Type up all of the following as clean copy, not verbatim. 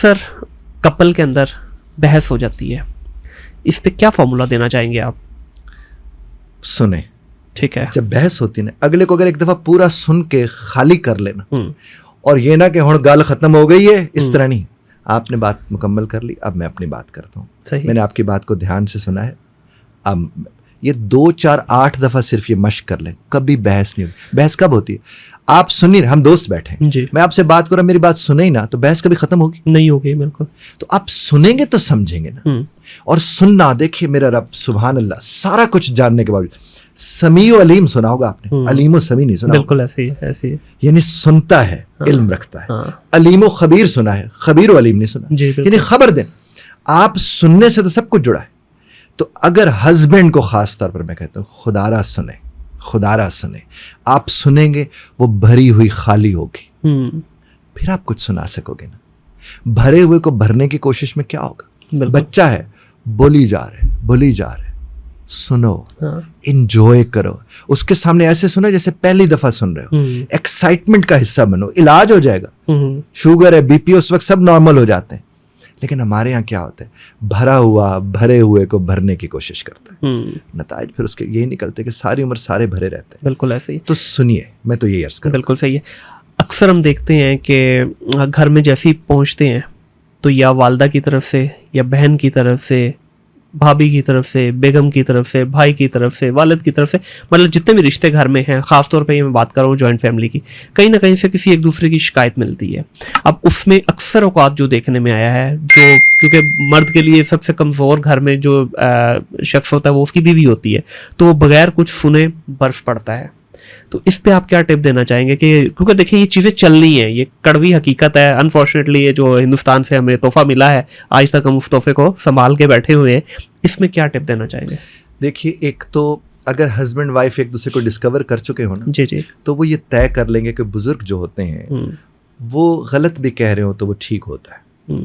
اکثر کپل کے اندر بحث ہو جاتی ہے, اس پہ کیا فارمولا دینا چاہیں گے آپ؟ سنیں, ٹھیک ہے, جب بحث ہوتی نا, اگلے کو اگر ایک دفعہ پورا سن کے خالی کر لینا, اور یہ نہ کہ ہن گال ختم ہو گئی ہے, اس طرح نہیں. آپ نے بات مکمل کر لی, اب میں اپنی بات کرتا ہوں. میں نے آپ کی بات کو دھیان سے سنا ہے, اب یہ 2 4 8 دفعہ صرف یہ مشق کر لیں, کبھی بحث نہیں ہوتی. بحث کب ہوتی ہے؟ آپ سنیے, ہم دوست بیٹھے ہیں, میں آپ سے بات کروں, میری بات سنیں ہی نا, تو بحث کبھی ختم ہوگی نہیں ہوگی. بالکل. تو آپ سنیں گے تو سمجھیں گے نا. اور سننا, دیکھیے میرا رب سبحان اللہ, سارا کچھ جاننے کے باوجود, سمیع و علیم سنا ہوگا آپ نے, علیم و سمیع نہیں سنا. بالکل ایسی ہے, یعنی سنتا ہے, علم رکھتا ہے. علیم و خبیر سنا ہے, خبیر و علیم نہیں سنا, یعنی خبر دیں. آپ سننے سے تو سب کچھ جڑا ہے. تو اگر ہسبینڈ کو خاص طور پر میں کہتا ہوں, خدا را سنیں, خدا را سنیں. آپ سنیں گے, وہ بھری ہوئی خالی ہوگی, پھر آپ کچھ سنا سکو گے نا. بھرے ہوئے کو بھرنے کی کوشش میں کیا ہوگا؟ بچہ ہے, بولی جا رہے, سنو, انجوائے کرو. اس کے سامنے ایسے سنو جیسے پہلی دفعہ سن رہے ہو. ایکسائٹمنٹ کا حصہ بنو, علاج ہو جائے گا. شوگر ہے, بی پی, اس وقت سب نارمل ہو جاتے ہیں. لیکن ہمارے یہاں کیا ہوتا ہے, بھرے ہوئے کو بھرنے کی کوشش کرتا ہے. نتائج پھر اس کے یہی نکلتے کہ ساری عمر سارے بھرے رہتے ہیں. بالکل ایسے ہی. تو سنیے, میں تو یہی عرض کرتا ہوں. بالکل صحیح ہے. اکثر ہم دیکھتے ہیں کہ گھر میں جیسے ہی پہنچتے ہیں تو یا والدہ کی طرف سے, یا بہن کی طرف سے, بھابھی کی طرف سے, بیگم کی طرف سے, بھائی کی طرف سے, والد کی طرف سے, مطلب جتنے بھی رشتے گھر میں ہیں, خاص طور پہ یہ میں بات کر رہا ہوں جوائنٹ فیملی کی, کہیں نہ کہیں سے کسی ایک دوسرے کی شکایت ملتی ہے. اب اس میں اکثر اوقات جو دیکھنے میں آیا ہے, جو کیونکہ مرد کے لیے سب سے کمزور گھر میں جو شخص ہوتا ہے وہ اس کی بیوی ہوتی ہے, تو وہ بغیر کچھ سنے برس پڑتا ہے. تو اس پہ آپ کیا ٹپ دینا چاہیں گے؟ کہ کیونکہ دیکھیں یہ چیزیں چلنی ہیں, یہ کڑوی حقیقت ہے. انفارچونیٹلی یہ جو ہندوستان سے ہمیں تحفہ ملا ہے, آج تک ہم اس تحفے کو سنبھال کے بیٹھے ہوئے ہیں. اس میں کیا ٹپ دینا چاہیں گے؟ دیکھیے, ایک تو اگر ہسبینڈ وائف ایک دوسرے کو ڈسکور کر چکے ہو نا, جی, تو وہ یہ طے کر لیں گے کہ بزرگ جو ہوتے ہیں وہ غلط بھی کہہ رہے ہو تو وہ ٹھیک ہوتا ہے.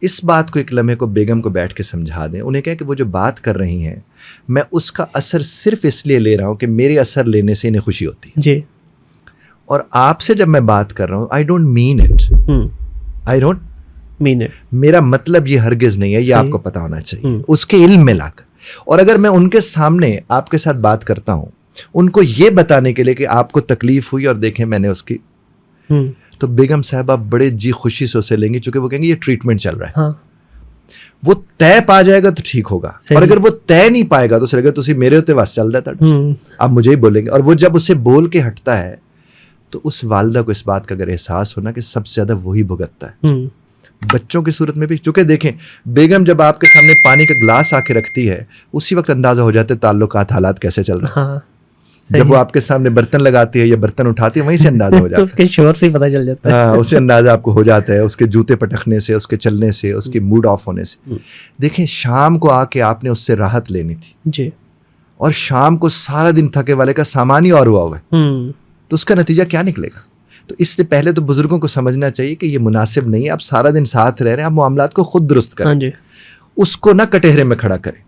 اس بات کو ایک لمحے کو بیگم کو بیٹھ کے سمجھا دیں. انہیں کہیں کہ وہ جو بات کر رہی ہیں, میں اس کا اثر صرف اس لیے لے رہا ہوں کہ میرے اثر لینے سے انہیں خوشی ہوتی ہے. جی. اور آپ سے جب میں بات کر رہا ہوں, آئی ڈونٹ مین اٹ. میرا مطلب یہ ہرگز نہیں ہے, یہ آپ کو پتا ہونا چاہیے, اس کے علم میں لا کر. اور اگر میں ان کے سامنے آپ کے ساتھ بات کرتا ہوں, ان کو یہ بتانے کے لیے کہ آپ کو تکلیف ہوئی اور دیکھیں میں نے اس کی, تو بیگم صاحبہ بڑے جی خوشی سے اسے لیں گی, چونکہ وہ کہیں گے یہ ٹریٹمنٹ چل رہا ہے. وہ طے پا جائے گا تو ٹھیک ہوگا, اور اگر وہ طے نہیں پائے گا تو اسے لگے گا تسی میرے ہوتے واسطے چل رہا تھا, آپ مجھے ہی بولیں گے. اور وہ جب اسے بول کے ہٹتا ہے تو اس والدہ کو اس بات کا اگر احساس ہونا کہ سب سے زیادہ وہی بھگتتا ہے. بچوں کی صورت میں بھی, چونکہ دیکھیں بیگم جب آپ کے سامنے پانی کا گلاس آ کے رکھتی ہے, اسی وقت اندازہ ہو جاتے تعلقات حالات کیسے چل رہے ہیں. جب وہ آپ کے سامنے برتن لگاتی ہے یا برتن اٹھاتی ہے, وہیں سے اندازہ ہو جاتا ہے, اس کے شور سے پتہ چل جاتا ہے. ہاں, اسے اندازہ آپ کو ہو جاتا ہے, اس کے جوتے پٹکنے سے, اس کے چلنے سے, اس کی موڈ آف ہونے سے. دیکھیں شام کو آ کے آپ نے اس سے راحت لینی تھی, جی, اور شام کو سارا دن تھکے والے کا سامان ہی اور ہوا ہوا ہے, تو اس کا نتیجہ کیا نکلے گا؟ تو اس لیے پہلے تو بزرگوں کو سمجھنا چاہیے کہ یہ مناسب نہیں ہے. آپ سارا دن ساتھ رہ رہے ہیں, آپ معاملات کو خود درست کریں, اس کو نہ کٹہرے میں کھڑا کریں.